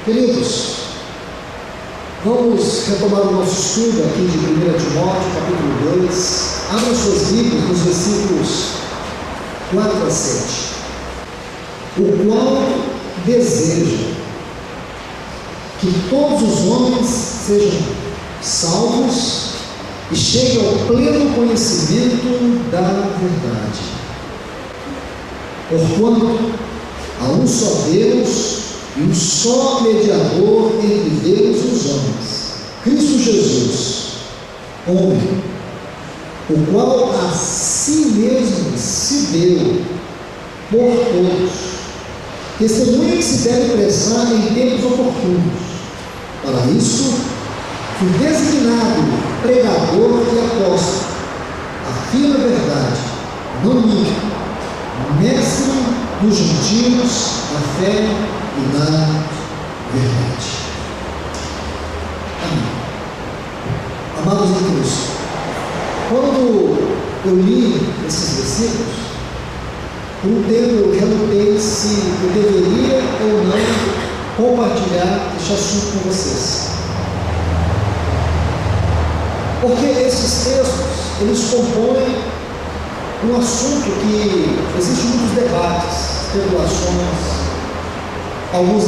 Queridos, vamos retomar o nosso estudo aqui de 1 Timóteo, capítulo 2. Abra suas Bíblias nos versículos 4 a 7. O qual deseja que todos os homens sejam salvos e cheguem ao pleno conhecimento da verdade. Porquanto há um só Deus e um só mediador entre Deus e os homens, Cristo Jesus, homem, o qual a si mesmo se deu por todos, testemunha que se deve prestar em tempos oportunos. Para isso, fui designado pregador e apóstolo, afirma a verdade, não minto, mestre dos gentios da fé e da verdade. Amém. Amados em Cristo, quando eu li esses versículos, por um tempo eu relutei se eu deveria ou não compartilhar este assunto com vocês. Porque esses textos, eles compõem um assunto que existe muitos debates, especulações. Alguns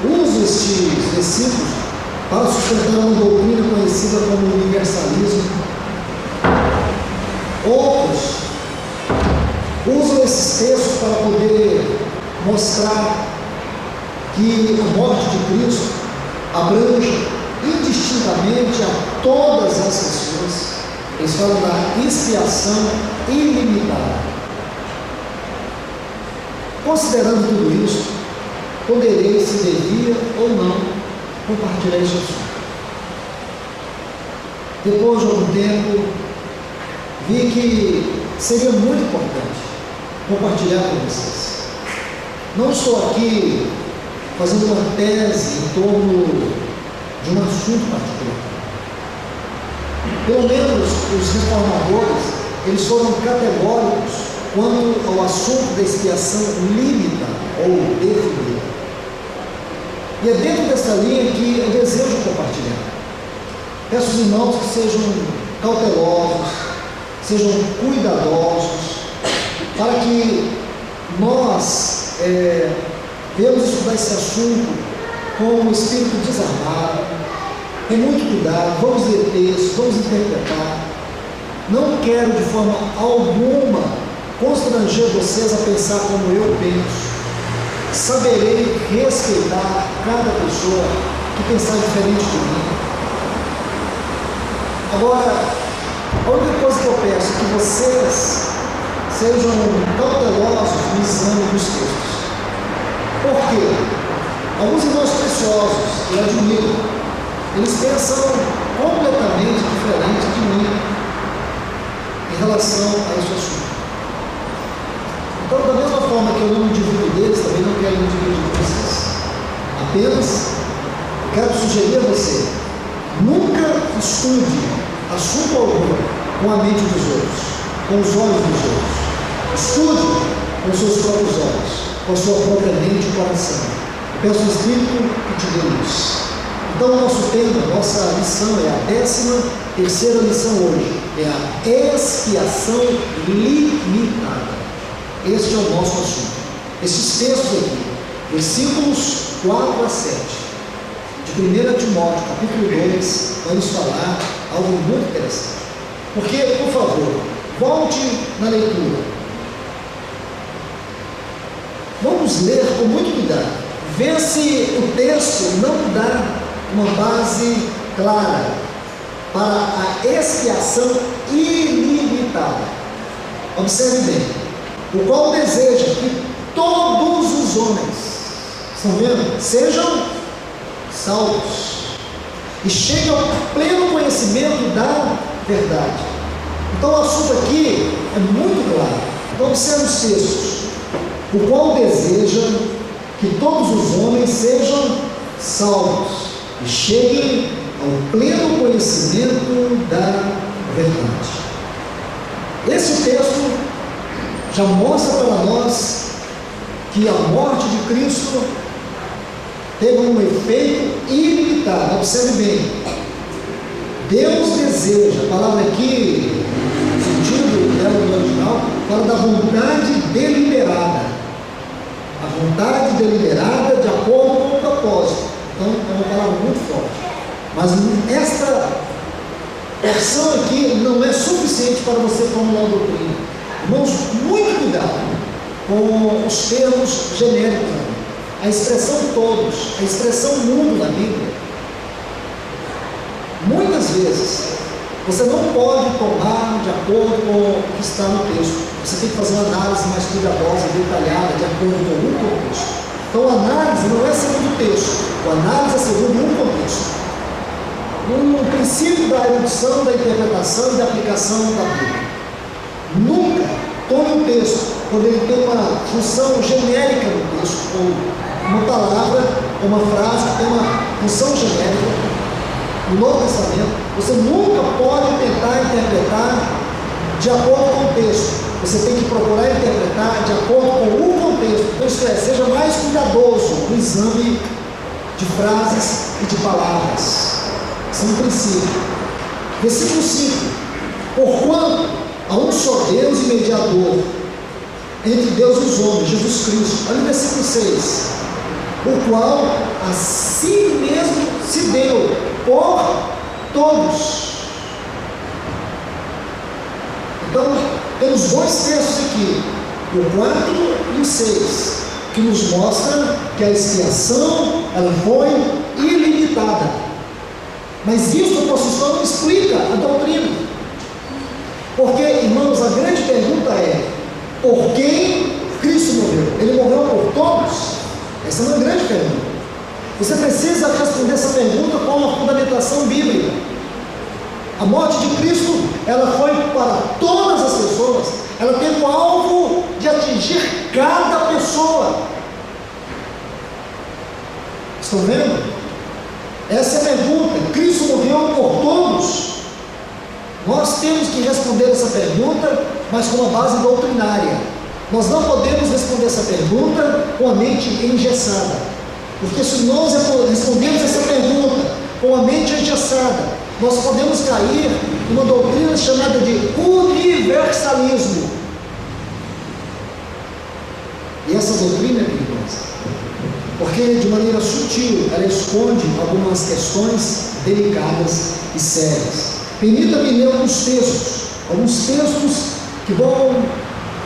usam estes versículos para sustentar uma doutrina conhecida como universalismo. Outros usam esses textos para poder mostrar que a morte de Cristo abrange indistintamente a todas as pessoas. Eles falam da expiação ilimitada. Considerando tudo isso, poderei, se devia ou não, compartilhar este assunto. Depois de algum tempo, vi que seria muito importante compartilhar com vocês. Não estou aqui fazendo uma tese em torno de um assunto particular. Pelo menos os reformadores, eles foram categóricos quanto ao assunto da expiação limitada ou definida. E é dentro dessa linha que eu desejo compartilhar. Peço aos irmãos que sejam cautelosos, sejam cuidadosos, para que nós venhamos estudar esse assunto com o espírito desarmado, com muito cuidado. Vamos ler textos, vamos interpretar. Não quero de forma alguma constranger vocês a pensar como eu penso. Saberei respeitar cada pessoa que pensar diferente de mim. Agora, a única coisa que eu peço é que vocês sejam cautelosos no exame dos textos. Por quê? Alguns irmãos preciosos, eu admiro, eles pensam completamente diferente de mim em relação a esse assunto. Então, da mesma forma que eu não me divido deles, também não quero me dividir de vocês. Apenas quero sugerir a você: nunca estude assunto algum com a mente dos outros, com os olhos dos outros. Estude com os seus próprios olhos, com a sua própria mente e coração. Eu peço ao Espírito que te dê luz. Então, o nosso tema, nossa lição é a 13ª lição hoje, é a expiação limitada. Este é o nosso assunto. Esses textos aqui, versículos 4 a 7, de 1 Timóteo, capítulo 2, vamos falar algo muito interessante. Porque, por favor, volte na leitura. Vamos ler com muito cuidado. Vê se o texto não dá uma base clara para a expiação ilimitada. Observe bem. O qual deseja que todos os homens, estão vendo? Sejam salvos e cheguem ao pleno conhecimento da verdade. Então o assunto aqui é muito claro. Então observe os textos. O qual deseja que todos os homens sejam salvos e cheguem ao pleno conhecimento da verdade. Esse texto já mostra para nós que a morte de Cristo teve um efeito ilimitado. Observe bem. Deus deseja, a palavra aqui, no sentido dela no original, fala da vontade deliberada. A vontade deliberada de acordo com o propósito. Então, é uma palavra muito forte. Mas esta porção aqui não é suficiente para você formular uma doutrina. Irmãos, muito cuidado com os termos genéricos. A expressão todos, a expressão mundo na Bíblia. Muitas vezes, você não pode tomar de acordo com o que está no texto. Você tem que fazer uma análise mais cuidadosa, detalhada, de acordo com o contexto. Então, a análise não é segundo o texto, a análise é segundo um contexto. Um princípio da erudição, da interpretação e da aplicação da Bíblia. Nunca tome um texto quando ele tem uma função genérica no texto, ou uma palavra, ou uma frase que tem uma função genérica. No Novo Testamento, você nunca pode tentar interpretar de acordo com o texto. Você tem que procurar interpretar de acordo com o contexto. Isto é, seja mais cuidadoso no exame de frases e de palavras. Isso é um princípio. Versículo 5. Porquanto há um só Deus e mediador entre Deus e os homens, Jesus Cristo. Olha o versículo 6. O qual a si mesmo se deu por todos. Então, temos dois textos aqui, o 4 e o 6, que nos mostram que a expiação ela foi ilimitada. Mas isso por si só não explica a doutrina. Porque, irmãos, a grande pergunta é: por quem Cristo morreu? Ele morreu por todos? Essa é uma grande pergunta. Você precisa responder essa pergunta com uma fundamentação bíblica. A morte de Cristo, ela foi para todas as pessoas. Ela tem o alvo de atingir cada pessoa. Estão vendo? Essa é a pergunta. Cristo morreu por todos. Nós temos que responder essa pergunta, mas com uma base doutrinária. Nós não podemos responder essa pergunta com a mente engessada. Porque se nós respondemos essa pergunta com a mente engessada, nós podemos cair numa doutrina chamada de universalismo. E essa doutrina é perigosa, porque de maneira sutil ela esconde algumas questões delicadas e sérias. Permita-me ler alguns textos que vão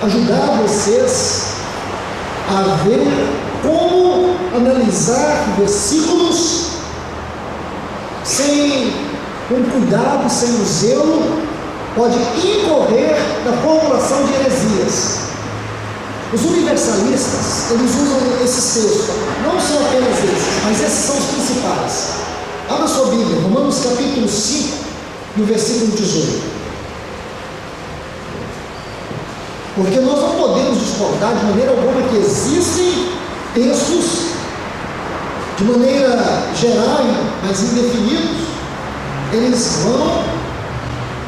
ajudar vocês a ver como analisar versículos com cuidado, sem o zelo, pode incorrer na formulação de heresias. Os universalistas, eles usam esses textos, não são apenas esses, mas esses são os principais. Abra sua Bíblia, Romanos capítulo 5, no versículo 18. Porque nós não podemos discordar de maneira alguma que existem textos de maneira geral, mas indefinidos, eles vão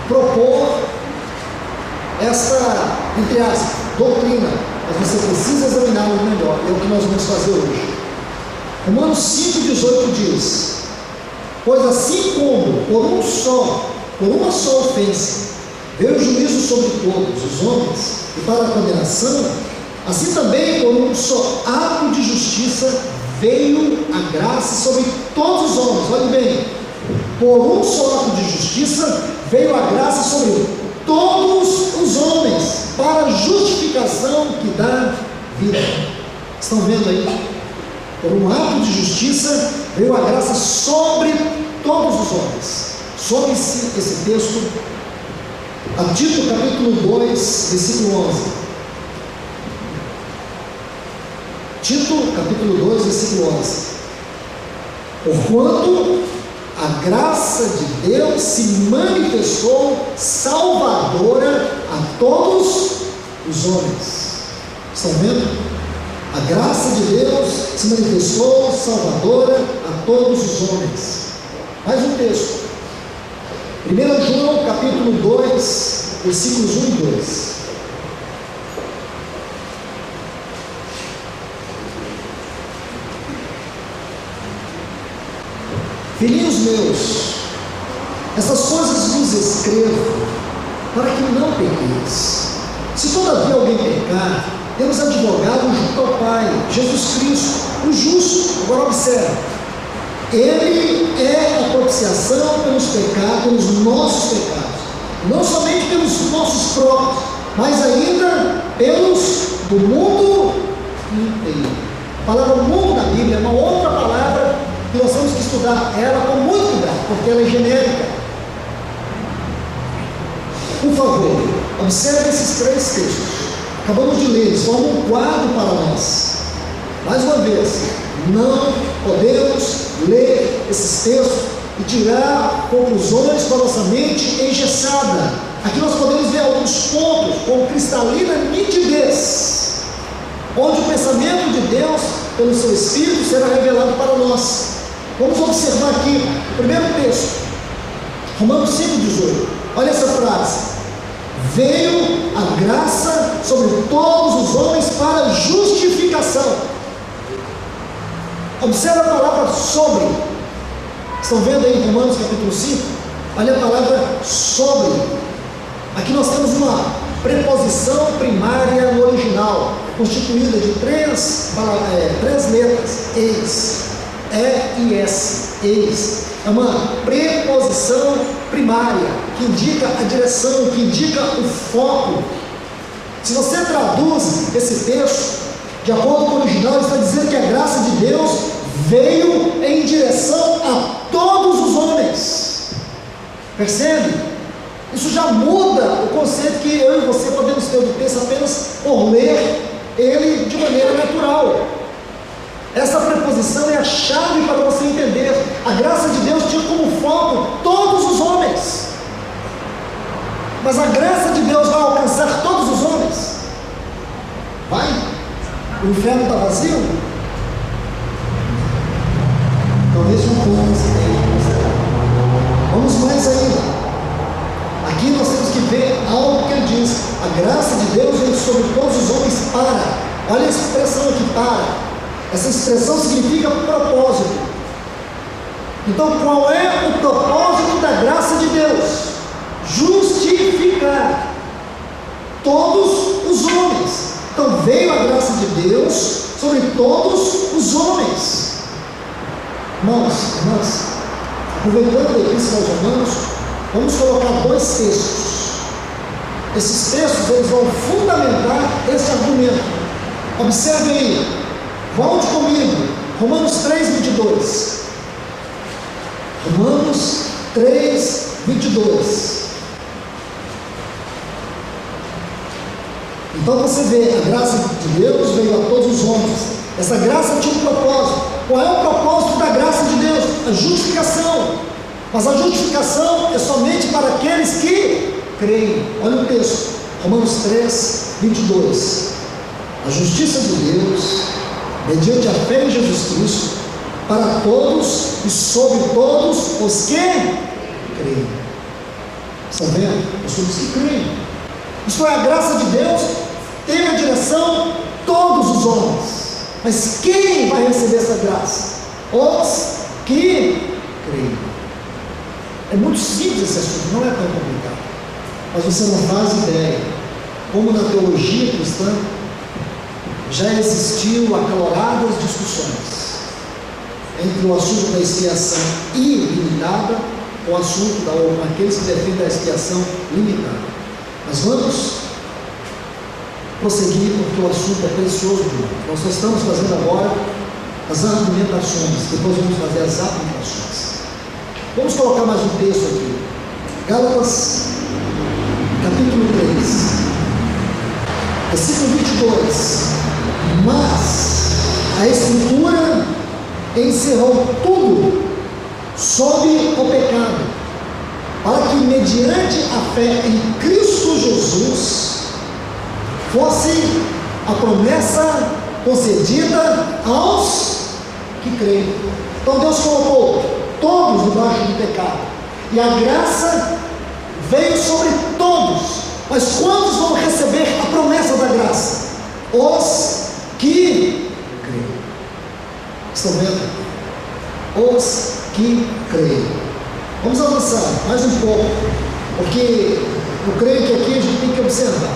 propor essa, entre aspas, doutrina, mas você precisa examiná-la melhor, é o que nós vamos fazer hoje. Romanos 5,18 diz: pois assim como por uma só ofensa veio o juízo sobre todos os homens e para a condenação, assim também por um só ato de justiça veio a graça sobre todos os homens. Olhe bem, por um só ato de justiça veio a graça sobre todos os homens para a justificação que dá vida. Estão vendo aí? Por um ato de justiça veio a graça sobre todos os homens. Sobre esse texto, a Tito capítulo 2, versículo 11. Tito capítulo 2, versículo 11. Porquanto a graça de Deus se manifestou salvadora a todos os homens. Estão vendo? A graça de Deus se manifestou salvadora a todos os homens. Mais um texto. 1 João capítulo 2, versículos 1 e 2. Filhinhos meus, essas coisas vos escrevo para que não pequeis. Se todavia alguém pecar, temos advogado junto ao Pai, Jesus Cristo, o justo. Agora observe, Ele é a propiciação pelos pecados, pelos nossos pecados, não somente pelos nossos próprios, mas ainda pelos do mundo inteiro. A palavra mundo na Bíblia é uma outra palavra que nós temos que estudar ela com muito cuidado, porque ela é genérica. Por favor, observe esses 3 textos. Acabamos de ler, eles formam um quadro para nós. Mais uma vez, não podemos ler esses textos e tirar conclusões para nossa mente engessada. Aqui nós podemos ver alguns pontos com cristalina nitidez, onde o pensamento de Deus, pelo seu Espírito, será revelado para nós. Vamos observar aqui o primeiro texto, Romanos 5,18. Olha essa frase: veio a graça sobre todos os homens para justificação. Observe a palavra sobre. Estão vendo aí em Romanos capítulo 5? Olha a palavra sobre. Aqui nós temos uma preposição primária no original, constituída de três letras, eis, E-I-S, eis. É uma preposição primária, que indica a direção, que indica o foco. Se você traduz esse texto, de acordo com o original, ele está dizendo que a graça de Deus veio em direção a todos os homens. Percebe? Isso já muda o conceito que eu e você podemos ter do texto apenas por ler ele de maneira natural. Essa preposição é a chave para você entender. A graça de Deus tinha como foco todos os homens. Mas a graça de Deus vai alcançar todos os homens? Vai? O inferno está vazio? Talvez um pouco você tenha que considerar. Vamos mais ainda. Aqui nós temos que ver algo que ele diz: a graça de Deus vem sobre todos os homens para. Olha a expressão aqui, para. Essa expressão significa propósito. Então, qual é o propósito da graça de Deus? Justificar todos os homens. Então, veio a graça de Deus sobre todos os homens. Irmãos, aproveitando a Epístola aos Romanos, vamos colocar 2 textos. Esses textos eles vão fundamentar esse argumento. Observe aí. Volte comigo, Romanos 3:22. Romanos 3:22. Então você vê, a graça de Deus veio a todos os homens. Essa graça tinha um propósito. Qual é o propósito da graça de Deus? A justificação. Mas a justificação é somente para aqueles que creem. Olha o texto, Romanos 3:22. A justiça de Deus, mediante a fé em Jesus Cristo, para todos e sobre todos os que creem. Estão vendo? Nós somos que creem. Isto é, a graça de Deus tem a direção todos os homens. Mas quem vai receber essa graça? Os que creem. É muito simples esse assunto, não é tão complicado. Mas você não faz ideia como na teologia cristã já existiu acaloradas discussões entre o assunto da expiação ilimitada ou o assunto daqueles que defendem a expiação limitada. Mas vamos prosseguir, porque o assunto é precioso demais. Nós só estamos fazendo agora as argumentações, depois vamos fazer as aplicações. Vamos colocar mais um texto aqui. Gálatas, capítulo 3, versículo 22. Mas a Escritura encerrou tudo sob o pecado, para que mediante a fé em Cristo Jesus fosse a promessa concedida aos que creem. Então Deus colocou todos debaixo do pecado, e a graça veio sobre todos. Mas quantos vão receber a promessa da graça? Os que creem. Estão vendo? Os que creem. Vamos avançar mais um pouco, porque eu creio que aqui a gente tem que observar.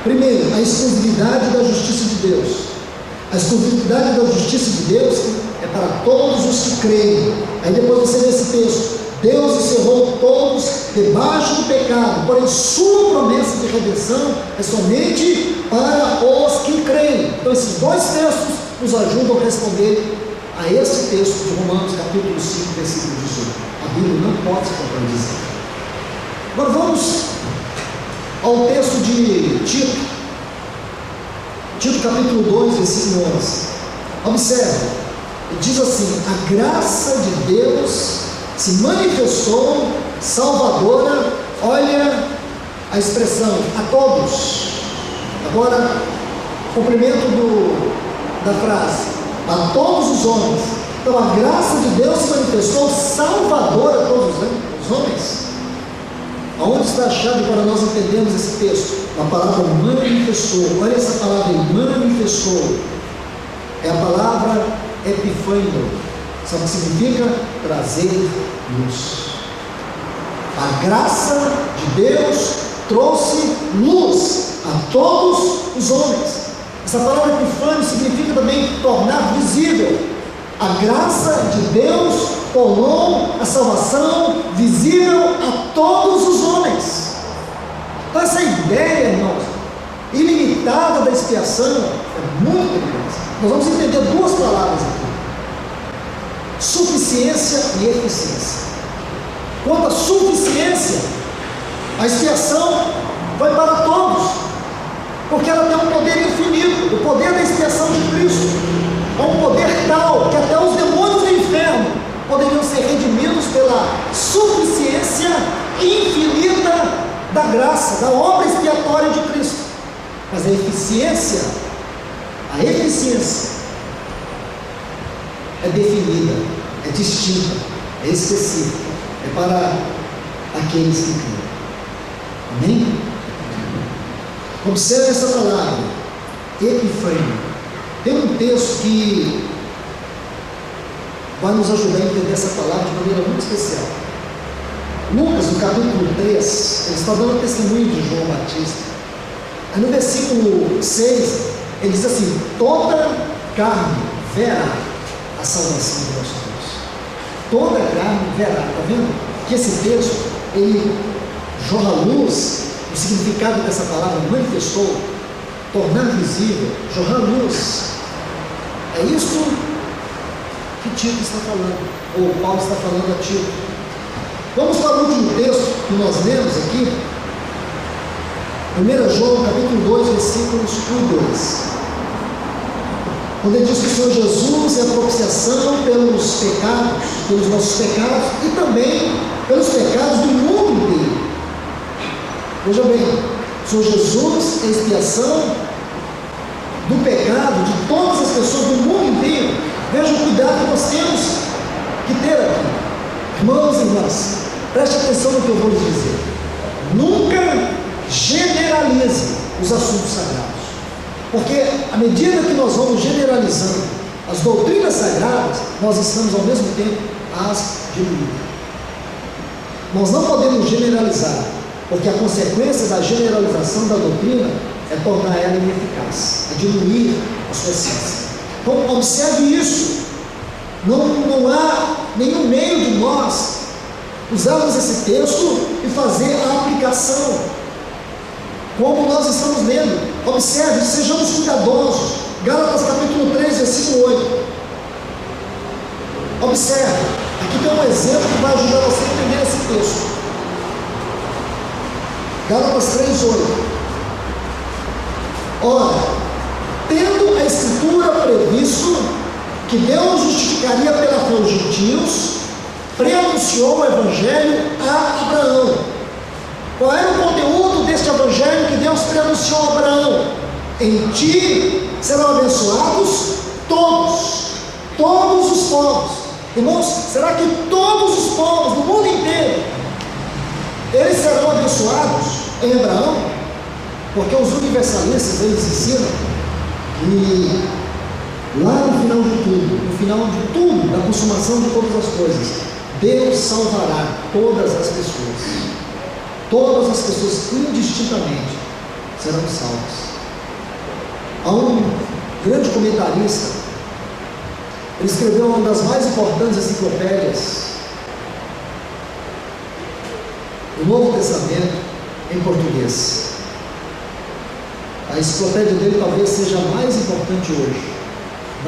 Primeiro, a exclusividade da justiça de Deus. A exclusividade da justiça de Deus é para todos os que creem. Aí depois você vê esse texto: Deus encerrou todos debaixo do pecado, porém sua promessa de redenção é somente para os que creem. Então esses dois textos nos ajudam a responder a esse texto de Romanos capítulo 5, versículo 18. A Bíblia não pode se contradizer. Agora vamos ao texto de Tito, capítulo 2, versículo 11. Observe, diz assim: a graça de Deus se manifestou salvadora, olha a expressão, a todos. Agora, cumprimento da frase, a todos os homens. Então a graça de Deus se manifestou salvadora a todos os homens. Aonde está a chave para nós entendermos esse texto? A palavra manifestou. Olha essa palavra aí, manifestou. É a palavra epifânio. Sabe o que significa? Trazer luz. A graça de Deus trouxe luz a todos os homens. Essa palavra epifânio significa também tornar visível. A graça de Deus tornou a salvação visível a todos os homens. Então essa ideia, irmãos, ilimitada da expiação é muito perigosa. Nós vamos entender duas palavras aqui: suficiência e eficiência. Quanto à suficiência, a expiação vai para todos, porque ela tem um poder infinito. O poder da expiação de Cristo é um poder tal que até os demônios do inferno poderiam ser redimidos pela suficiência infinita da graça, da obra expiatória de Cristo. Mas a eficiência é definida, é distinta, é específica, é para aqueles que creem. Amém? Observe essa palavra, epifânio. Tem um texto que vai nos ajudar a entender essa palavra de maneira muito especial. Lucas, no capítulo 3, ele está dando testemunho de João Batista. Aí no versículo 6, ele diz assim: toda carne verá a salvação do nosso Deus. Toda carne verá. Está vendo que esse texto, ele jorra luz, o significado dessa palavra manifestou, tornar visível, jorrar luz. É isso que Tito está falando, ou Paulo está falando a Tito. Vamos para o último texto que nós lemos aqui, 1 João capítulo 2, versículos 1 e 2. Quando ele diz que o Senhor Jesus é a propiciação pelos pecados, pelos nossos pecados e também pelos pecados do mundo inteiro. Veja bem, o Senhor Jesus é a expiação do pecado de todas as pessoas do mundo inteiro. Veja o cuidado que nós temos que ter aqui. Irmãos e irmãs, preste atenção no que eu vou lhes dizer. Nunca generalize os assuntos sagrados, porque à medida que nós vamos generalizando as doutrinas sagradas, nós estamos ao mesmo tempo as diluindo. Nós não podemos generalizar, porque a consequência da generalização da doutrina é tornar ela ineficaz, é diluir a sua essência. Então observe isso. Não há nenhum meio de nós usarmos esse texto e fazer a aplicação como nós estamos lendo. Observe, sejamos cuidadosos. Gálatas capítulo 3, versículo 8. Observe, aqui tem um exemplo que vai ajudar você a entender esse texto. Gálatas 3, 8. Ora, tendo a Escritura previsto que Deus justificaria pela fé os gentios, preanunciou o Evangelho a Abraão. Qual era o conteúdo deste Evangelho que Deus preanunciou a Abraão? Em ti serão abençoados todos os povos. Irmãos, será que todos os povos do mundo inteiro, eles serão abençoados em Abraão? Porque os universalistas, eles ensinam que Lá no final de tudo, da consumação de todas as coisas, Deus salvará todas as pessoas. Todas as pessoas, indistintamente, serão salvas. Há um grande comentarista, ele escreveu uma das mais importantes enciclopédias do Novo Testamento em português. A enciclopédia dele talvez seja a mais importante hoje.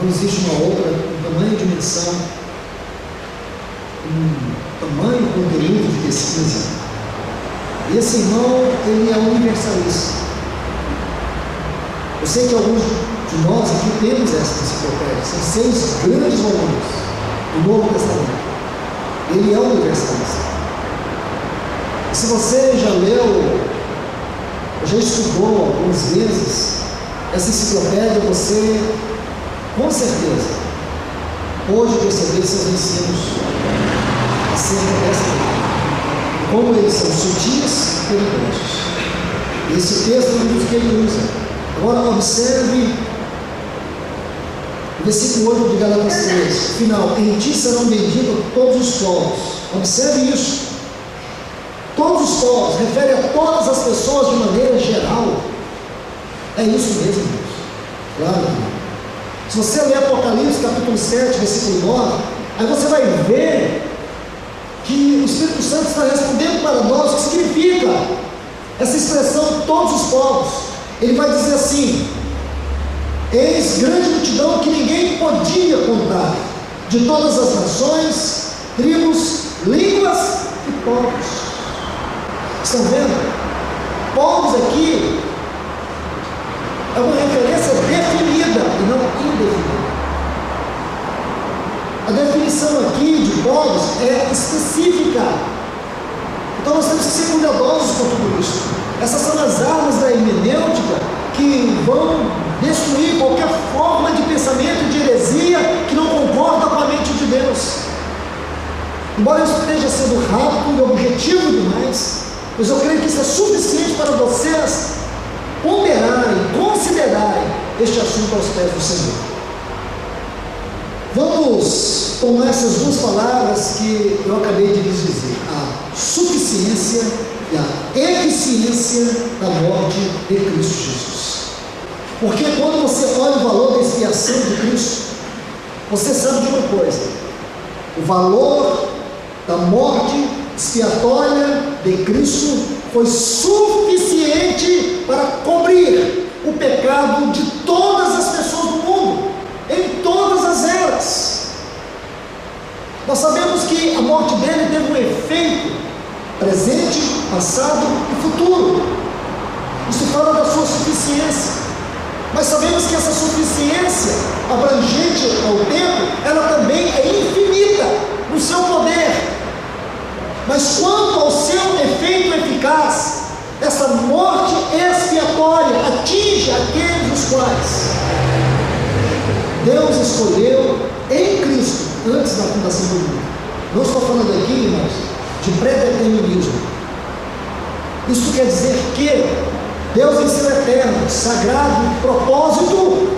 Não existe uma outra com tamanho de dimensão, tamanho de conteúdo de pesquisa. E esse irmão, ele é universalista. Eu sei que alguns de nós aqui temos essa enciclopédia, são 6 grandes volumes do Novo Testamento. Ele é universalista. E se você já leu, já estudou algumas vezes essa enciclopédia, você com certeza pode perceber seus ensinos acerca dessa lei, como eles são sutis e perigosos. Esse texto é um dos que ele usa. Agora observe o versículo 8 de Gálatas 3, final: em ti serão benditos todos os povos. Observe isso. Todos os povos, refere a todas as pessoas de maneira geral. É isso mesmo, irmãos. Claro. Se você ler Apocalipse capítulo 7, versículo 9, aí você vai ver que o Espírito Santo está respondendo para nós o que significa essa expressão todos os povos. Ele vai dizer assim: eis grande multidão que ninguém podia contar, de todas as nações, tribos, línguas e povos. Estão vendo? Povos aqui é uma referência definida e não indefinida. A definição aqui de povos é específica. Então nós temos que ser cuidadosos com tudo isso. Essas são as armas da hermenêutica que vão destruir qualquer forma de pensamento de heresia que não concorda com a mente de Deus. Embora isso esteja sendo rápido e objetivo demais, mas eu creio que isso é suficiente para vocês ponderarem, considerarem este assunto aos pés do Senhor. Vamos tomar essas duas palavras que eu acabei de lhes dizer: a suficiência e a eficiência da morte de Cristo Jesus. Porque quando você olha o valor da expiação de Cristo, você sabe de uma coisa: o valor da morte expiatória de Cristo foi suficiente para cobrir o pecado de todas as pessoas do mundo, em todas as eras. Nós sabemos que a morte dele teve um efeito presente, passado e futuro. Isso fala da sua suficiência. Mas sabemos que essa suficiência abrangente ao tempo, ela também é infinita no seu poder. Mas quanto ao seu efeito eficaz, essa morte expiatória atinge aqueles os quais Deus escolheu em Cristo antes da fundação do mundo. Não estou falando aqui, irmãos, de predeterminismo. Isso quer dizer que Deus, em seu eterno, sagrado propósito,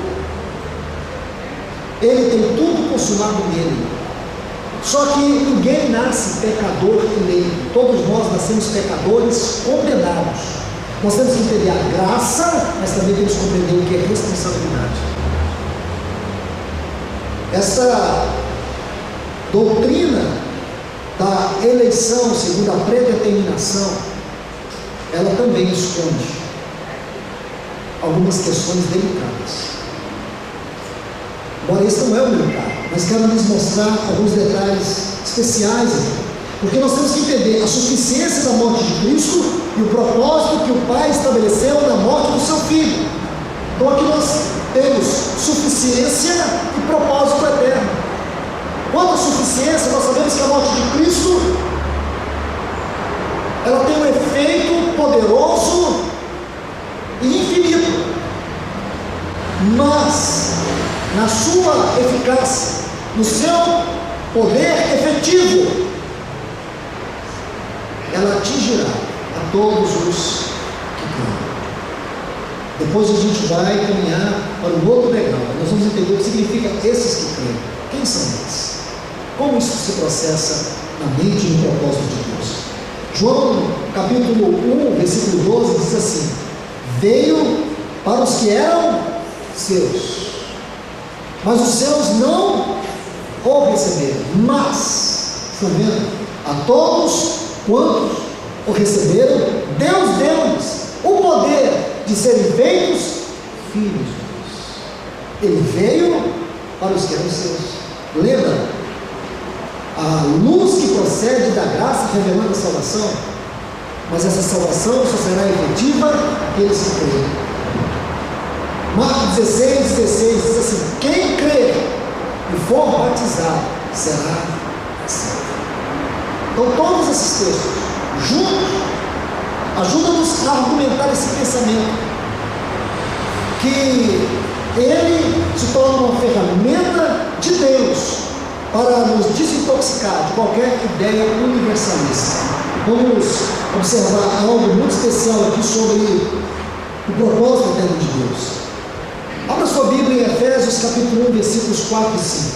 Ele tem tudo consumado nele. Só que ninguém nasce pecador eleito. Todos nós nascemos pecadores condenados. Nós temos que entender a graça, mas também temos que compreender o que é responsabilidade. Essa doutrina da eleição segundo a predeterminação, ela também esconde algumas questões delicadas. Agora, esse não é o meu caso, mas quero lhes mostrar alguns detalhes especiais aqui, porque nós temos que entender a suficiência da morte de Cristo e o propósito que o Pai estabeleceu na morte do seu Filho. Então aqui nós temos suficiência e propósito eterno. Quanto à suficiência, nós sabemos que a morte de Cristo, ela tem um efeito poderoso e infinito, mas na sua eficácia, no seu poder efetivo, ela atingirá a todos os que clamam. Depois a gente vai caminhar para um outro degrau. Nós vamos entender o que significa esses que creem. Quem são eles? Como isso se processa na mente e no propósito de Deus? João, capítulo 1, versículo 12, diz assim: veio para os que eram seus, mas os seus não o receberam. Mas, estão vendo? A todos quantos o receberam, Deus deu-lhes o poder de serem feitos filhos de Deus. Ele veio para os que eram seus. Lembra? A luz que procede da graça revelando a salvação, mas essa salvação só será efetiva aqueles que creem. Marcos 16 diz assim: quem crer e for batizado será salvo. Então todos esses textos juntos ajudam-nos a argumentar esse pensamento, que ele se torna uma ferramenta de Deus para nos desintoxicar de qualquer ideia universalista. Vamos observar algo muito especial aqui sobre o propósito eterno de Deus. Abra sua Bíblia em Efésios capítulo 1, versículos 4 e 5.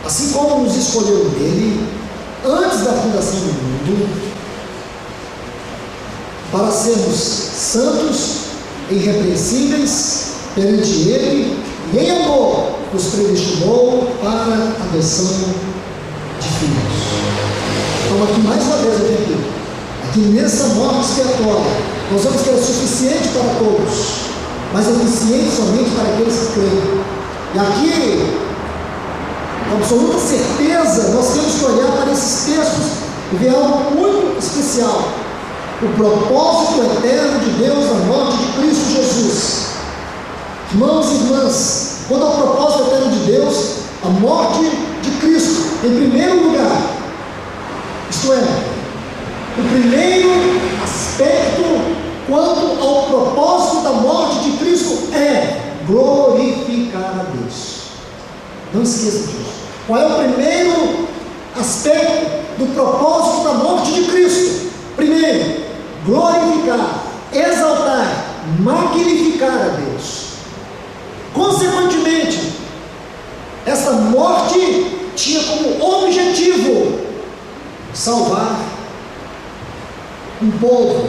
Assim como nos escolheu nele, antes da fundação do mundo, para sermos santos, irrepreensíveis perante ele, e em amor nos predestinou para a adoção de filhos. Então aqui mais uma vez eu repito, aqui nessa morte expiatória, nós vemos que é suficiente para todos, mas é suficiente somente para aqueles que creem. E aqui, com absoluta certeza, nós temos que olhar para esses textos e ver algo muito especial: o propósito eterno de Deus na morte de Cristo Jesus. Irmãos e irmãs, quando ao propósito eterno de Deus, a morte de Cristo, em primeiro lugar, isto é, o primeiro aspecto quanto ao propósito da morte de Cristo é glorificar a Deus. Não esqueça disso. Qual é o primeiro aspecto do propósito da morte de Cristo? Primeiro, glorificar, exaltar, magnificar a Deus. Consequentemente, essa morte tinha como objetivo salvar um povo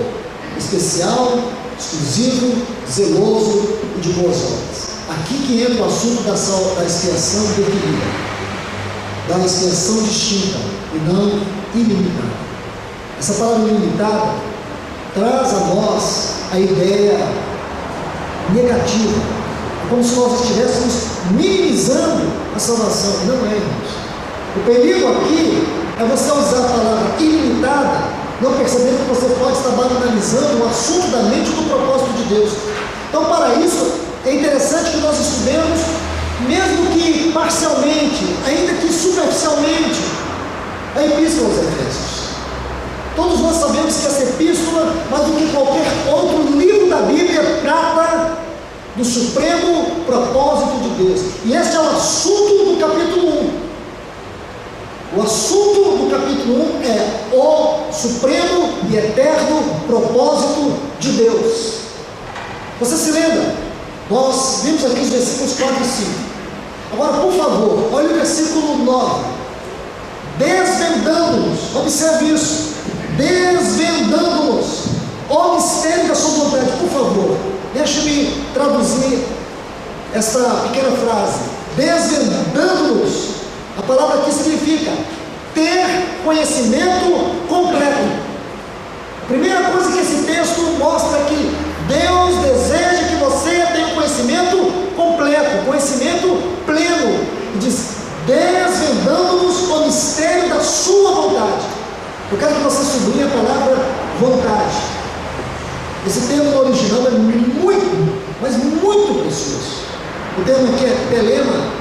especial, exclusivo, zeloso e de boas obras. Aqui que entra o assunto da expiação definida, da expiação distinta e não ilimitada. Essa palavra ilimitada traz a nós a ideia negativa, como se nós estivéssemos minimizando a salvação. Não é, irmãos. O perigo aqui é você usar a palavra ilimitada, não percebendo que você pode estar banalizando o assunto da mente do propósito de Deus. Então, para isso, é interessante que nós estudemos, mesmo que parcialmente, ainda que superficialmente, a Epístola aos Efésios. Todos nós sabemos que essa epístola, mais do que qualquer outro livro da Bíblia, trata do supremo propósito de Deus. E este é o assunto do capítulo 1. O assunto do capítulo 1 é o supremo e eterno propósito de Deus. Você se lembra? Nós vimos aqui os versículos 4 e 5. Agora, por favor, olhe o versículo 9. Desvendando-nos, observe isso. Desvendando-nos o mistério da sua vontade. Por favor, deixe-me traduzir esta pequena frase. Desvendando-nos. A palavra aqui significa ter conhecimento completo. A primeira coisa que esse texto mostra é que Deus deseja que você tenha um conhecimento completo, conhecimento pleno. E diz: desvendando-nos o mistério da sua vontade. Eu quero que você sublinhe a palavra vontade. Esse termo no original é muito, mas muito precioso. O termo aqui é telema.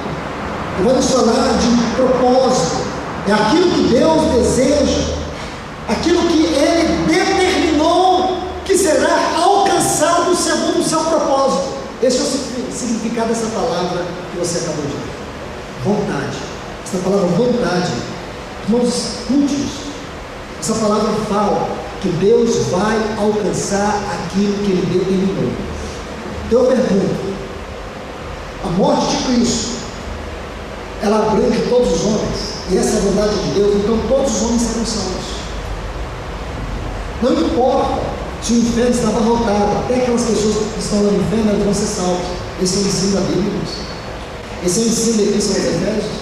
Vamos falar de propósito. É aquilo que Deus deseja, aquilo que Ele determinou que será alcançado segundo o seu propósito. Esse é o significado dessa palavra que você acabou de ver. Vontade. Essa palavra vontade, irmãos, escute isso. Essa palavra fala que Deus vai alcançar aquilo que Ele determinou. Então eu pergunto, a morte de Cristo, ela abrange todos os homens, e essa é a vontade de Deus, então todos os homens serão salvos. Não importa se o inferno está abarrotado, até aquelas pessoas que estão lá no inferno, elas vão ser salvas. Esse é o ensino da Bíblia, irmãos. Esse é o ensino da Epístola aos Efésios.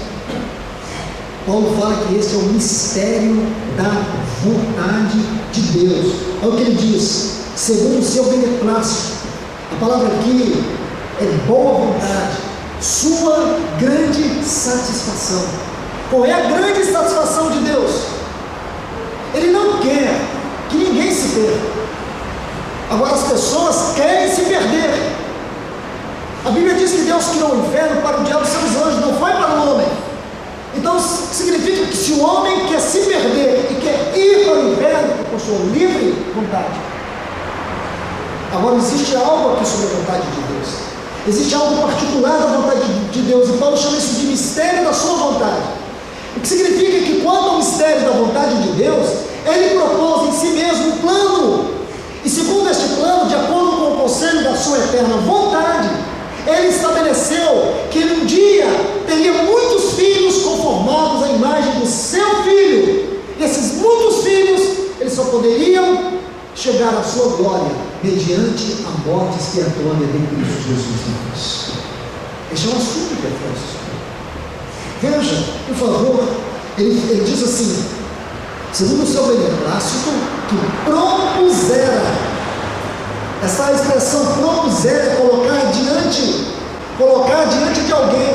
Paulo fala que esse é o mistério da vontade de Deus. Olha o que ele diz, segundo o seu beneplácito. A palavra aqui é boa vontade, sua grande satisfação. Qual é a grande satisfação de Deus? Ele não quer que ninguém se perca. Agora as pessoas querem se perder. A Bíblia diz que Deus criou o inferno para o diabo e seus anjos, não foi para o homem. Então significa que se o homem quer se perder e quer ir para o inferno, é por sua livre vontade. Agora existe algo aqui sobre a vontade de Deus. Existe algo particular da vontade de Deus, e Paulo chama isso de mistério da sua vontade. O que significa que quanto ao mistério da vontade de Deus, ele propôs em si mesmo um plano. E segundo este plano, de acordo com o conselho da sua eterna vontade, ele estabeleceu que um dia teria muitos filhos conformados à imagem do seu filho. E esses muitos filhos, eles só poderiam chegar à sua glória mediante a morte expiatória de Cristo Jesus na cruz. Este é um assunto de Efésios. Veja, por favor, ele diz assim, segundo o seu beneplácito, que propusera. Essa expressão propusera é colocar diante de alguém.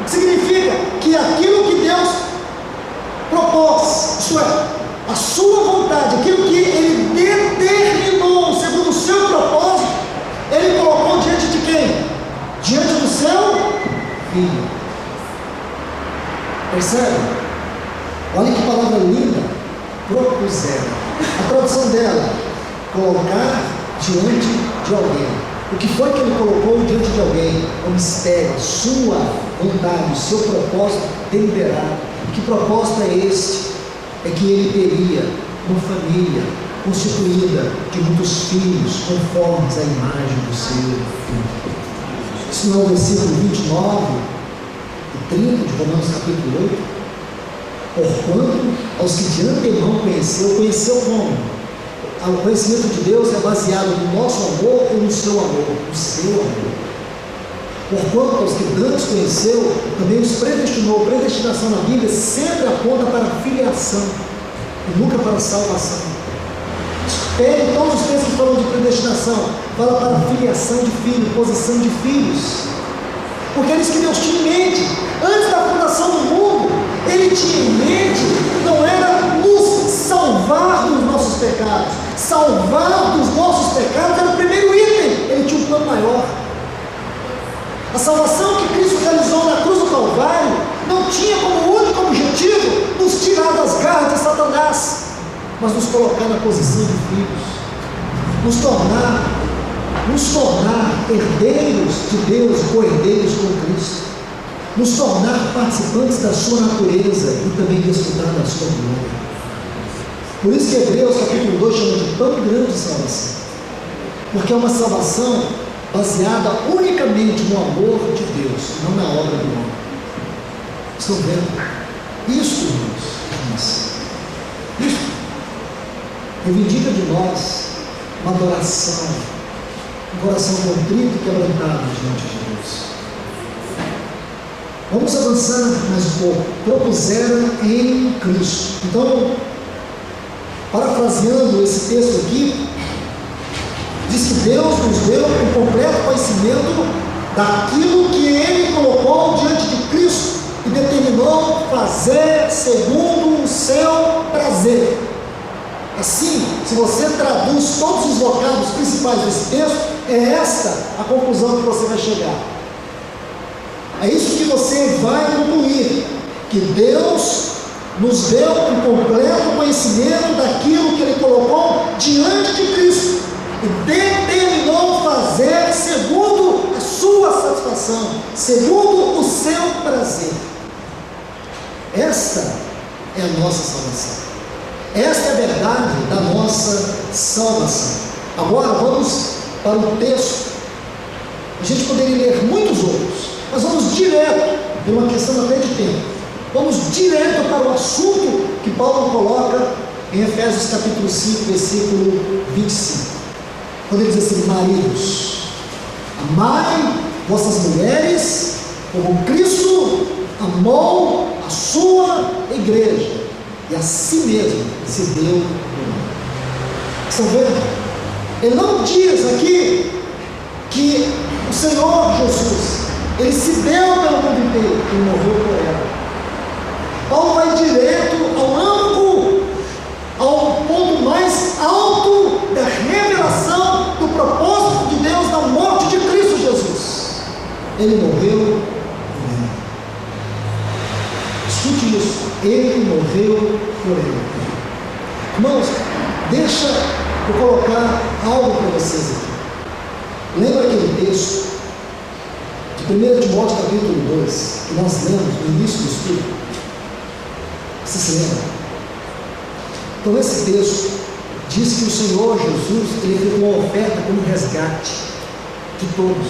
O que significa? Que aquilo que Deus propôs, isto é, a sua vontade, aquilo que ele determinou, segundo o seu propósito, ele colocou diante de quem? Diante do seu Filho. Percebe? Olha que palavra linda, propusera. A tradução dela, colocar diante de alguém. O que foi que ele colocou diante de alguém? O mistério, a sua vontade, o seu propósito deliberado. Que propósito é este? É que ele teria uma família constituída de muitos filhos conformes à imagem do seu Filho. Isso não é o versículo 29 e 30 de Romanos capítulo 8? Porquanto aos que de antemão conheceu como? O conhecimento de Deus é baseado no nosso amor ou no seu amor? No seu amor. Porquanto aos que antes conheceu, também os predestinou. Predestinação na Bíblia sempre aponta para a filiação e nunca para a salvação. Pegue todos os textos que falam de predestinação, fala para a filiação de filhos, posição de filhos. Porque é isso que Deus tinha em mente. Antes da fundação do mundo, Ele tinha em mente, não era nos salvar dos nossos pecados. Salvar dos nossos pecados era o primeiro item. Ele tinha um plano maior. A salvação que Cristo realizou na cruz do Calvário não tinha como único objetivo nos tirar das garras de Satanás, mas nos colocar na posição de filhos, nos tornar herdeiros de Deus, co-herdeiros com Cristo, nos tornar participantes da sua natureza e também desfrutar da sua glória. Por isso que Hebreus capítulo 2 chama de tão grande salvação, porque é uma salvação baseada unicamente no amor de Deus, não na obra do homem. Estão vendo? Isso, irmãos, isso reivindica de nós uma adoração, um coração contrito e quebrantado diante de Deus. Vamos avançar mais um pouco. Propuseram em Cristo. Então, parafraseando esse texto aqui, diz que Deus nos deu um completo conhecimento daquilo que Ele colocou diante de Cristo e determinou fazer segundo o seu prazer. Assim, se você traduz todos os vocábulos principais desse texto, é esta a conclusão que você vai chegar. É isso que você vai concluir, que Deus nos deu um completo conhecimento daquilo que Ele colocou diante de Cristo e determinou fazer segundo a sua satisfação, segundo o seu prazer. Esta é a nossa salvação. Esta é a verdade da nossa salvação. Agora vamos para o texto A gente poderia ler muitos outros, mas vamos direto, por uma questão até de tempo, vamos direto para o assunto que Paulo coloca em Efésios capítulo 5, versículo 25. Quando ele diz assim: maridos, amai vossas mulheres como Cristo amou a sua igreja e a si mesmo se deu por ela. Estão vendo? Ele não diz aqui que o Senhor Jesus, ele se deu pelo mundo inteiro e morreu por ela. Paulo vai direto ao âmago, ao ponto mais alto da revelação do propósito de Deus na morte de Cristo Jesus. Ele morreu por ela. Escute isso. Ele morreu por ela. Irmãos, deixa eu colocar algo para vocês aqui. Lembra aquele texto de 1 Timóteo capítulo 2, que nós lemos no início do estudo? Você se lembra? Então esse texto diz que o Senhor Jesus, ele fez uma oferta como resgate de todos.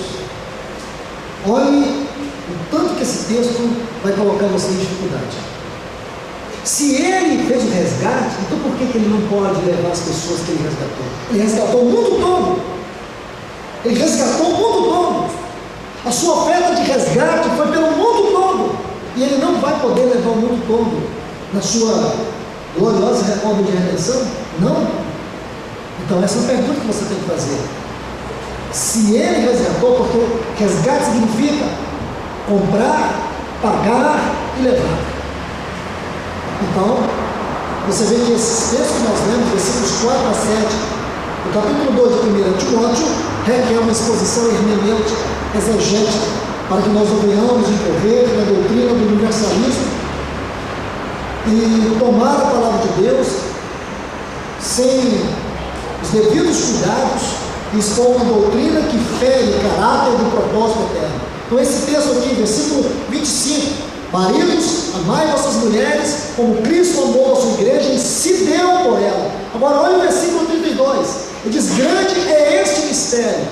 Olhe o tanto que esse texto vai colocar você em dificuldade. Se ele fez o resgate, então por que ele não pode levar as pessoas que ele resgatou? Ele resgatou o mundo todo. Ele resgatou o mundo todo. A sua oferta de resgate foi pelo mundo todo. E ele não vai poder levar o mundo todo na sua gloriosa obra de redenção? Não. Então essa é a pergunta que você tem que fazer. Se ele resgatou, porque resgate significa comprar, pagar e levar. Então, você vê que esses textos que nós lemos, versículos 4 a 7, o capítulo 2 de 1 Timóteo, requer uma exposição hermenêutica, exegética, para que nós não venhamos incorrer na doutrina do universalismo e tomar a palavra de Deus sem os devidos cuidados e expor uma doutrina que fere o caráter do propósito eterno. Então esse texto aqui, versículo 25, maridos, amai vossas mulheres como Cristo amou a sua igreja e se deu por ela. Agora olha o versículo 32, ele diz: grande é este mistério.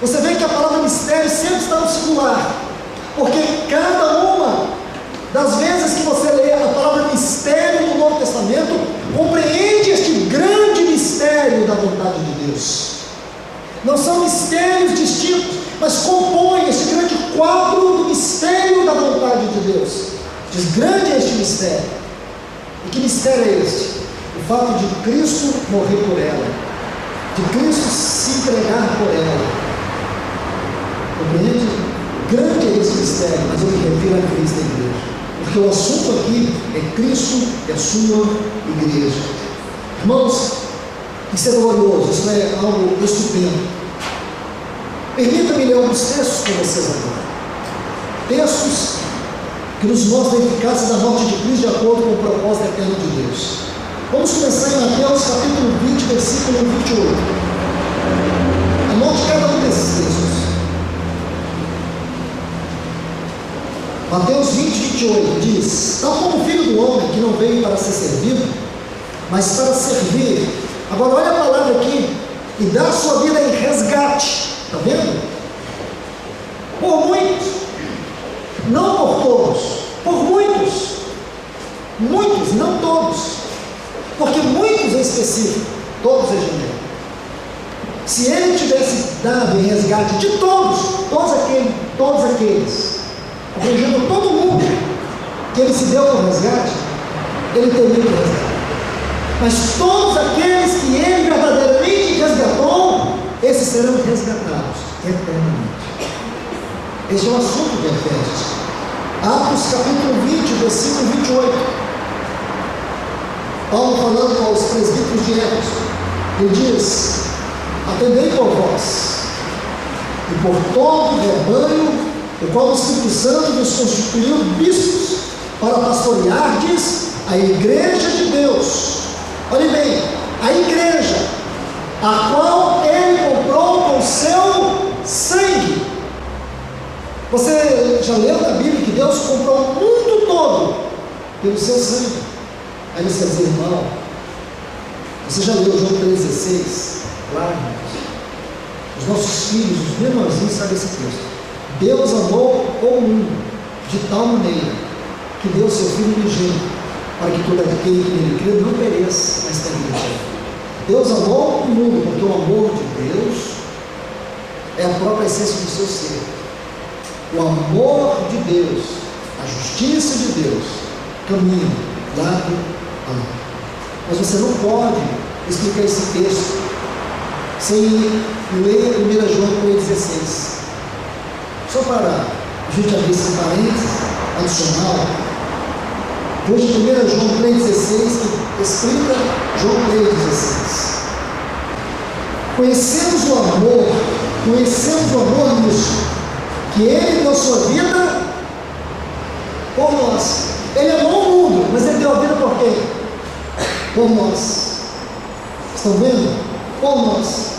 Você vê que a palavra mistério sempre está no singular, porque cada uma das vezes que você lê a palavra mistério no Novo Testamento, compreende este grande mistério da vontade de Deus. Não são mistérios distintos, mas compõem esse grande quadro do mistério da vontade de Deus. Diz: grande é este mistério. E que mistério é este? O fato de Cristo morrer por ela, de Cristo se entregar por ela. Compreende? Grande é esse mistério, mas eu me refiro a Cristo e a igreja, porque o assunto aqui é Cristo e a sua igreja. Irmãos, isso é glorioso, isso é algo estupendo. Permita-me ler alguns textos para vocês agora. Textos que nos mostram a eficácia da morte de Cristo de acordo com o propósito eterno de Deus. Vamos começar em Mateus capítulo 20, versículo 28. Anote cada um desses textos. Mateus 20, 28 diz: tal como o Filho do Homem, que não veio para ser servido, mas para servir. Agora olha a palavra aqui: e dar a sua vida em resgate. Está vendo? Por muitos, não por todos, por muitos, muitos, não todos, porque muitos em específico, todos é genérico. Se ele tivesse dado em resgate de todos aqueles, abrangendo todo mundo que ele se deu por resgate, ele teria que resgatar. Mas todos aqueles que ele verdadeiramente resgatou, esses serão resgatados eternamente. Este é o assunto de Efésios. Atos capítulo 20, versículo 28. Paulo falando aos presbíteros de Éfeso, ele diz: atendei por vós e por todo o rebanho, o qual o Espírito Santo nos constituiu bispos, para pastoreardes a igreja de Deus. Olhe bem, a igreja, a qual ele comprou com o seu sangue. Você já leu na Bíblia que Deus comprou o mundo todo pelo seu sangue? Aí você vai dizer: irmão, você já leu João 3,16? Claro, irmãos. Os nossos filhos, os menorzinhos, sabem esse texto. Deus amou o mundo de tal maneira que deu seu Filho unigênito, para que todo aquele que nele crê não pereça, mas tenha vida eterna. Deus amou o mundo, porque o amor de Deus é a própria essência do seu ser. O amor de Deus, a justiça de Deus, caminha lado a lado. Mas você não pode explicar esse texto sem ler 1 João 3,16. Só para a gente abrir esse parênteses adicional, hoje 1 João 3,16 que explica João 3,16. Conhecemos o amor nisso, que Ele deu sua vida por nós. Ele amou o mundo, mas Ele deu a vida por quê? Por nós. Estão vendo? Por nós.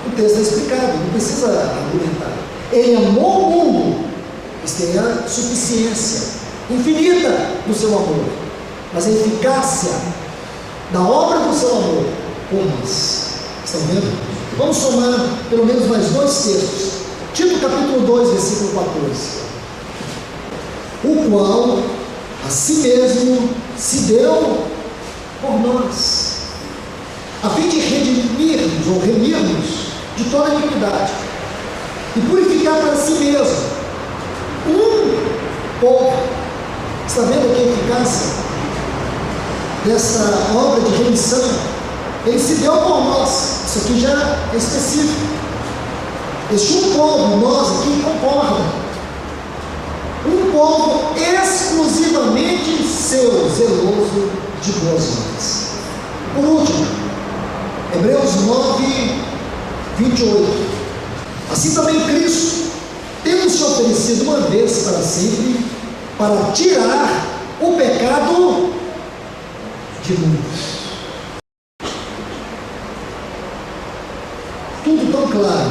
O texto é explicado, não precisa argumentar. Ele amou o mundo, mas tem a suficiência infinita do seu amor, mas a eficácia da obra do seu amor por nós. Estão vendo? Vamos somar pelo menos mais 2 textos. Tito capítulo 2, versículo 14. O qual a si mesmo se deu por nós, a fim de redimirmos ou remirmos de toda iniquidade e purificar para si mesmo um povo. Está vendo aqui a eficácia dessa obra de remissão? Ele se deu por nós. Isso aqui já é específico. Este um povo, nós aqui, concorda. Um povo exclusivamente seu, zeloso de boas obras. Por último, Hebreus 9, 28. Assim também Cristo, tendo se oferecido uma vez para sempre, para tirar o pecado de muitos. Tudo tão claro,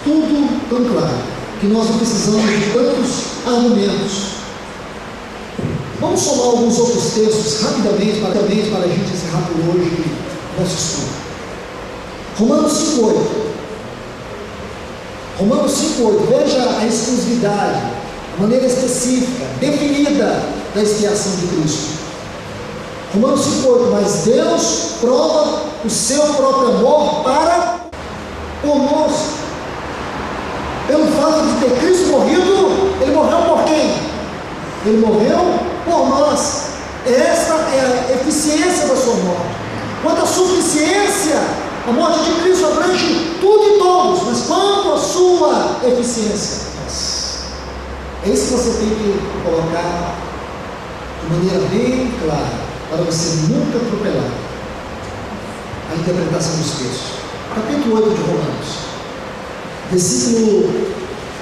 tudo tão claro, que nós não precisamos de tantos argumentos. Vamos somar alguns outros textos rapidamente para a gente encerrar por hoje nosso estudo. Romanos 5,8. Romanos 5,8. Veja a exclusividade, a maneira específica, definida da expiação de Cristo. Romanos 5,8. Mas Deus prova o seu próprio amor para conosco. Pelo fato de ter Cristo morrido, Ele morreu por quem? Ele morreu por nós. Esta é a eficiência da sua morte. Quanto à suficiência, a morte de Cristo abrange tudo e todos, mas quanto à sua eficiência? É isso que você tem que colocar de maneira bem clara, para você nunca atropelar a interpretação dos textos. Capítulo 8 de Romanos, versículo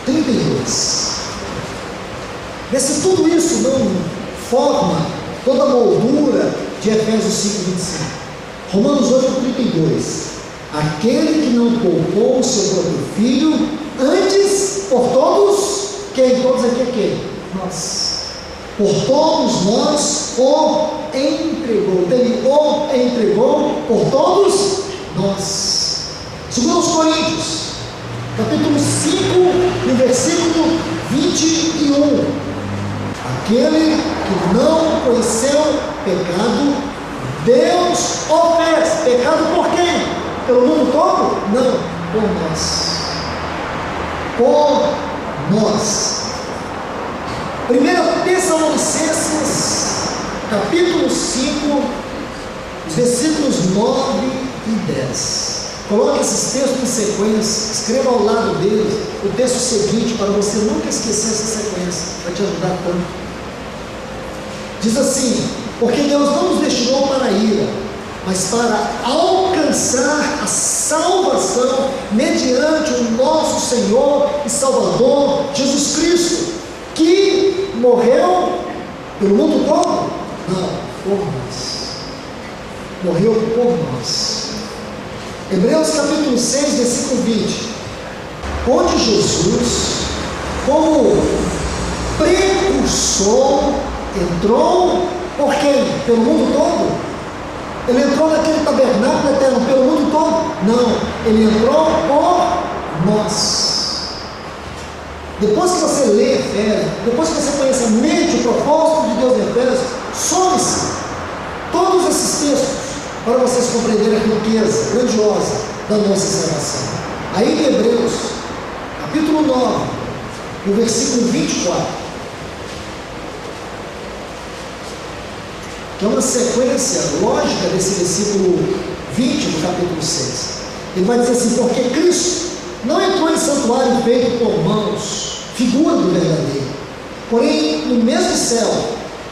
32. Vê se tudo isso não forma toda a moldura de Efésios 5:25. Romanos 8:32. Aquele que não poupou o seu próprio filho, antes por todos, quem? Todos aqui é quem? Nós. Por todos nós o entregou. Ele o entregou por todos nós. 2 Coríntios, capítulo 5, no versículo 21. Aquele que não conheceu pecado, Deus o fez. Pecado por quem? Pelo mundo todo? Não, por nós. Por nós. 1 Tessalonicenses, capítulo 5, os versículos 9 e 10. Coloque esses textos em sequência, escreva ao lado deles o texto seguinte, para você nunca esquecer essa sequência, vai te ajudar tanto. Diz assim: porque Deus não nos destinou para a ira, mas para alcançar a salvação mediante o nosso Senhor e Salvador Jesus Cristo, que morreu pelo mundo todo? Não, por nós. Morreu por nós. Hebreus capítulo 6, versículo 20. Onde Jesus, como precursor, entrou por quem? Pelo mundo todo? Ele entrou naquele tabernáculo eterno pelo mundo todo? Não, ele entrou por nós. Depois que você lê Efésios, depois que você conhece a mente, o propósito de Deus em Efésios, some-se todos esses textos para vocês compreenderem a riqueza grandiosa da nossa salvação. Aí em Hebreus, capítulo 9, no versículo 24, que é uma sequência lógica desse versículo 20 do capítulo 6. Ele vai dizer assim: porque Cristo não entrou em santuário feito por mãos, figura do verdadeiro, porém no mesmo céu,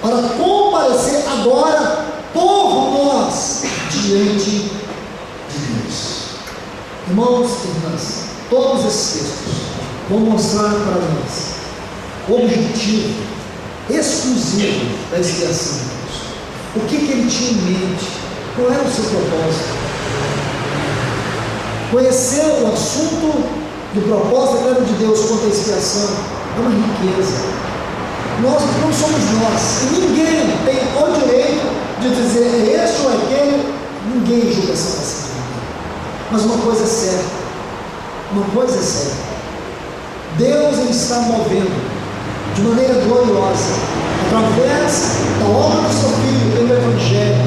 para comparecer agora por nós diante de Deus. Irmãos e irmãs, todos esses textos vão mostrar para nós o objetivo exclusivo da expiação de Deus. O que ele tinha em mente? Qual era o seu propósito? Conhecer o assunto do propósito da glória de Deus quanto à expiação é uma riqueza. Nós não somos nós, e ninguém tem o direito de dizer este ou aquele. Ninguém julga essa salvação. Mas uma coisa é certa, Deus ele está movendo de maneira gloriosa, através da obra do seu Filho pelo Evangelho,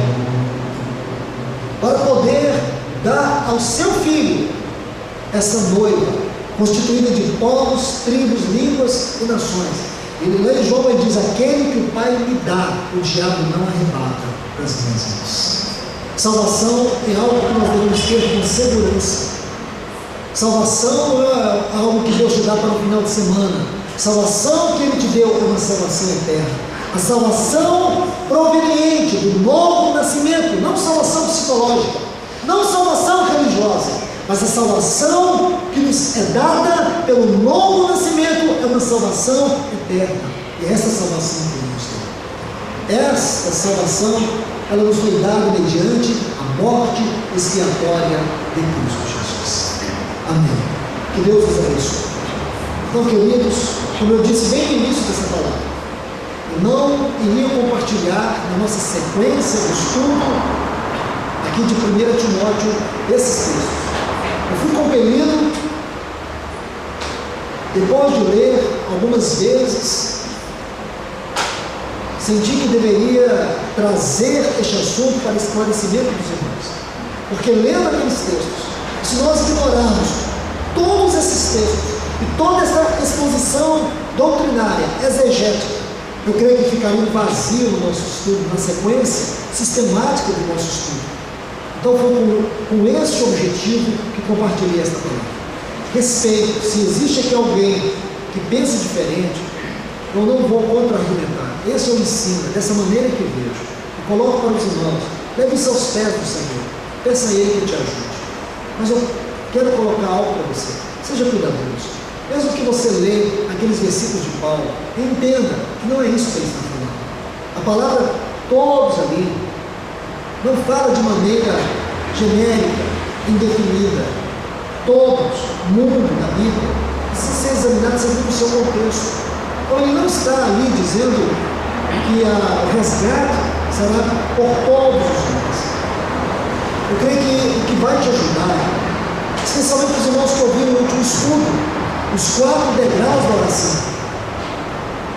para poder dar ao seu Filho essa noiva, constituída de povos, tribos, línguas e nações. Ele lê em João e diz: aquele que o Pai me dá, o diabo não arrebata das minhas mãos. Salvação é algo que nós devemos ter com segurança. Salvação não é algo que Deus te dá para o final de semana. Salvação que Ele te deu é uma salvação eterna. A salvação proveniente do novo nascimento, não salvação psicológica, não salvação religiosa, mas a salvação que nos é dada pelo novo nascimento é uma salvação eterna. E é essa salvação que Deus tem. Esta salvação, ela nos foi dada mediante a morte expiatória de Cristo Jesus. Amém. Que Deus nos abençoe. Então, queridos, como eu disse bem no início dessa palavra, eu não iria compartilhar na nossa sequência de estudo aqui de 1 Timóteo esses textos. Eu fui compelido, depois de ler algumas vezes, senti que deveria trazer este assunto para esclarecimento dos irmãos, porque lendo aqueles textos, se nós ignorarmos todos esses textos e toda essa exposição doutrinária, exegética, eu creio que ficaria um vazio no nosso estudo, na sequência sistemática do nosso estudo. Então foi com este objetivo que compartilhei esta palavra. Respeito. Se existe aqui alguém que pensa diferente, eu não vou contra-argumentar. Esse eu ensino, é dessa maneira que eu vejo. Eu coloco para os irmãos, leve-se aos pés do Senhor, peça a Ele que te ajude. Mas eu quero colocar algo para você. Seja cuidadoso. Mesmo que você lê aqueles versículos de Paulo, entenda que não é isso que ele está falando. A palavra todos ali não fala de maneira genérica, indefinida. Todos, mundo na Bíblia, precisa ser examinado segundo o seu contexto. Então ele não está ali dizendo que o resgate será por todos os homens. Eu creio que o que vai te ajudar, especialmente os irmãos que ouviram no último estudo, os 4 degraus da oração.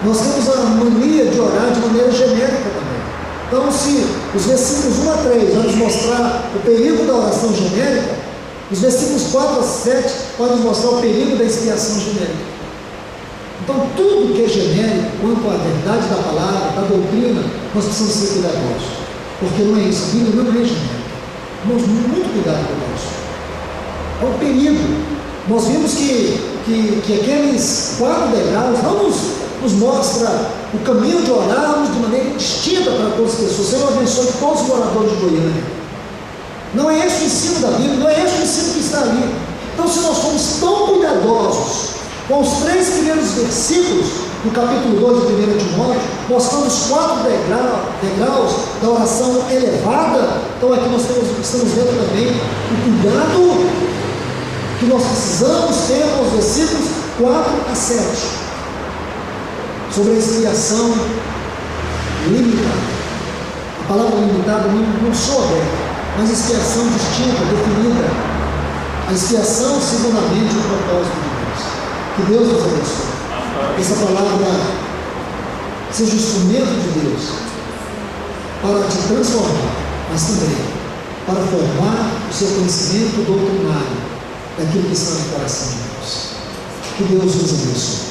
Nós temos a mania de orar de maneira genérica também. Então, se os versículos 1 a 3 vão nos mostrar o perigo da oração genérica, os versículos 4 a 7 podem nos mostrar o perigo da expiação genérica. Então, tudo que é genérico, quanto à verdade da palavra, da doutrina, nós precisamos ser cuidadosos. Porque não é isso, a Bíblia não é genérica. Temos muito cuidado com isso. É um perigo. Nós vimos que aqueles 4 degraus não nos mostra o caminho de orarmos de maneira distinta para todas as pessoas. Senhor, abençoe todos os moradores de Goiânia. Não é esse o ensino da Bíblia, não é esse o ensino que está ali. Então, se nós formos tão cuidadosos com os 3 primeiros versículos do capítulo 2 de 1 Timóteo, mostrando os 4 degraus da oração elevada, então aqui nós estamos vendo também o cuidado que nós precisamos ter com os versículos 4 a 7, sobre a expiação limitada. A palavra limitada não sou aberta. mas expiação distinta, definida. A expiação seguramente o propósito de Deus. Que Deus nos abençoe. Que essa palavra seja o instrumento de Deus para te transformar, mas também para formar o seu conhecimento doutrinário daquilo que está no coração de Deus. Que Deus nos abençoe.